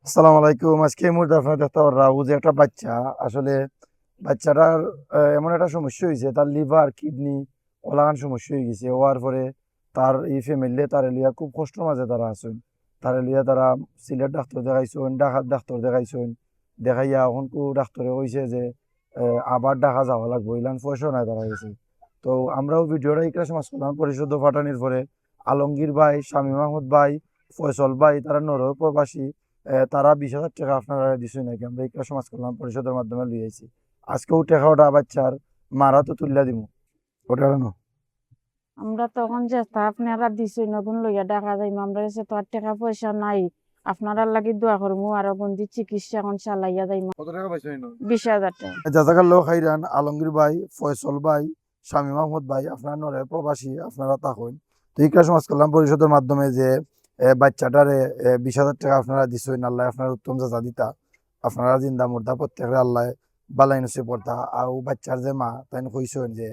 আসসালামু আলাইকুম। আজকে এই মুহূর্তে আপনারা দেখতে পাররা ও যে একটা বাচ্চা, আসলে বাচ্চাটার এমন একটা সমস্যা হইছে, তার লিভার, কিডনি ওলাগান সমস্যা হয়ে গেছে। হওয়ার পরে তার এই ফ্যামিলি তারে লিয়া খুব কষ্টের মাঝে তারা আছেন। তারে লিয়া তারা সিলেট ডাক্তার দেখাইছেন, ঢাকার ডাক্তার দেখাইছেন। দেখাইয়া এখন ডাক্তারে কইছে যে আবার ঢাকা যাওয়া লাগবে, ইলান পয়সা নাই তারা গেছে। তো আমরাও ভিডিওটা ইকরা সমাজ কল্যাণ পরিষদ পাঠানির পরে আলমগীর ভাই, শামীম আহমদ ভাই, ফয়সল ভাই তারা নরওয়ে প্রবাসী, তারা 20,000 টাকা আপনারা দিছেন নাকি, আমরা ইকরা সমাজ কল্যাণ পরিষদের মাধ্যমে লিয়ে আইছি। আজকেও টাকা ওটা বাচ্চার মারা তো তুলিয়া দিব ওটা কেন। আমরা তখন যে তা আপনারা দিছই নগুন লইয়া দেখা যাইম আমরা কাছে তো আর টাকা পয়সা নাই। আপনারা লাগি দোয়া করমু আর বন্দি চিকিৎসা এখন চালাইয়া যাইম। কত টাকা পাইছেন? 20,000 টাকা। জাজাকাল্লাহ খাইরান। আলমগীর ভাই, ফয়সল ভাই, শামীম আহমদ ভাই, আপনারা নরওয়ে প্রবাসী, আপনারা থাকুন। তো ইকরা সমাজ কল্যাণ পরিষদের মাধ্যমে যে বাচ্চাটারে 20,000 টাকা আপনারা দিছেন, আল্লাহ আপনার উত্তম জাযা দিতা। আপনারা জিন্দা মুর্দা প্রত্যেকের আল্লাহ বালাই নসিব করতা। আর ও বাচ্চার যে মা তাই কইছেন যে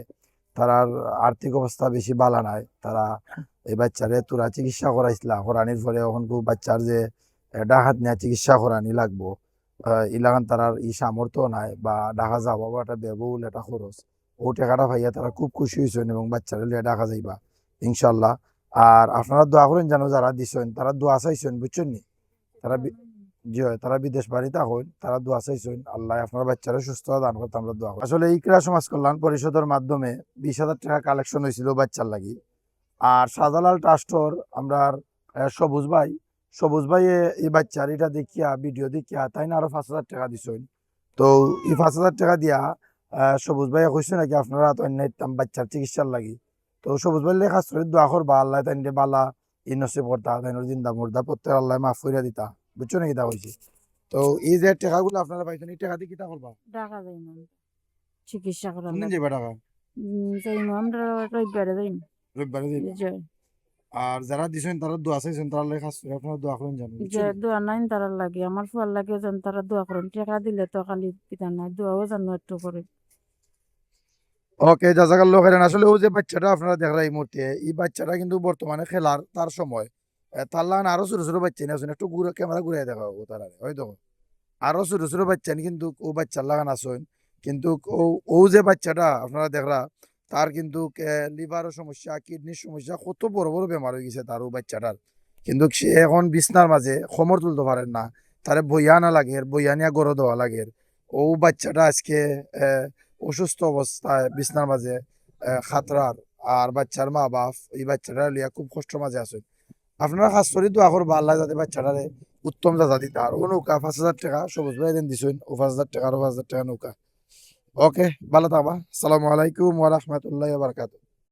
তারার আর্থিক অবস্থা বেশি বালা নাই, তারা এই বাচ্চারে তোরা চিকিৎসা করাইছিলা, করানির পরে এখন বাচ্চার যে ডাকাত নেওয়া চিকিৎসা করানি লাগবো, ইলাকান তারার সামর্থ্য নাই বা ঢাকা যাওয়া বা একটা ব্যয়বহুল একটা খরচ। ও টাকাটা পাইয়া তারা খুব খুশি হয়েছেন এবং বাচ্চারা লিয়ে ঢাকা যাইবা ইনশাল্লাহ। আর আপনারা দোয়া করেন যেন যারা দিছেন তারা দোয়া চাইছেন, বুঝছেন নি? তারা জি হয়, তারা বিদেশ বাড়িতে হন, তারা দোয়া চাইছেন আল্লাহ আপনার বাচ্চারা সুস্থতা দান করতে, আমরা দোয়া করি। আসলে ইকরা সমাজ কল্যাণ পরিষদের মাধ্যমে 20,000 টাকা কালেকশন হয়েছিল বাচ্চার লাগি। আর শাহজালাল ট্রাস্টর আমরা সবুজ ভাই, সবুজ ভাই এই বাচ্চার এটা দেখিয়া ভিডিও দেখিয়া তাই না আরো 5,000 টাকা দিছেন। তো এই 5,000 টাকা দিয়া সবুজ ভাই কইছে নাকি আপনারা তো অন্য বাচ্চার চিকিৎসার লাগি। তো সবুজ ভাই লেখা করে দোয়া করবা আল্লাহ তাই বালা ইনসে পড়তা তাই জিন্দা মুর্দা প্রত্যেক আল্লাহ মাফ কইরা দিতা, বুঝছো নাকি তা কইছি। তো এই যে টাকাগুলো আপনারা পাইছেন, এই টাকা দিয়ে কিটা করবা? ঢাকা যাইম আমরা চিকিৎসা করার কোনদিন লাগে। যাবা টাকা? যাইম আমরা রবিবারে যাইম। রবিবারে যাইবা। যে আর যারা দিছেন তারা দোয়া চাইছেন, তারা লেখা করে আপনারা দোয়া করেন জানো, বুঝছো যে নি? দোয়া নাই তারা লাগে আমার ফুয়ার লাগে যেন তারা দোয়া করেন। টাকা দিলে তো খালি পিতা নাই, দোয়াও জানো একটু করে। ওকে, জাজাকাল্লাহ খাইরান। আসলে ও যে বাচ্চাটা আপনারা দেখরা এই মুহূর্তে, এই বাচ্চাটা কিন্তু বর্তমানে খেলার তার সময়। তার লাগান আরো ছোট ছোট বাচ্চা নিয়ে আসুন, একটু ক্যামেরা ঘুরে দেখা ও তারা হয়তো আরো ছোট ছোট বাচ্চা নি, কিন্তু ও বাচ্চার লাগান আসুন। কিন্তু ও ও যে বাচ্চাটা আপনারা দেখরা, তার কিন্তু লিভারের সমস্যা, কিডনির সমস্যা, কত বড় বড় বেমার হয়ে গেছে তার ও বাচ্চাটার। কিন্তু সে এখন বিছনার মাঝে খমর তুলতে পারেন না, তারে বইয়া না লাগে, বইয়া নিয়ে গড়ে দেওয়া লাগে। ও বাচ্চাটা আজকে আহ, অসুস্থ অবস্থায় বিছনার মাঝে খাতরার। আর বাচ্চার মা বাপ এই বাচ্চাটা লিয়া খুব কষ্টের মাঝে আছে। আপনারা খাস করে দোয়া করবা আল্লাহ যাতে বাচ্চাটারে উত্তম দাদা দিতে। আর ও নৌকা 5,000 টাকা সবুজ ভাই দেন দিছেন, ও 5,000 টাকা আরো 5,000 টাকা নৌকা। ওকে, ভালো থাকবা। আসসালামু আলাইকুম ওয়া রাহমাতুল্লাহি ওয়া বারাকাতুহু।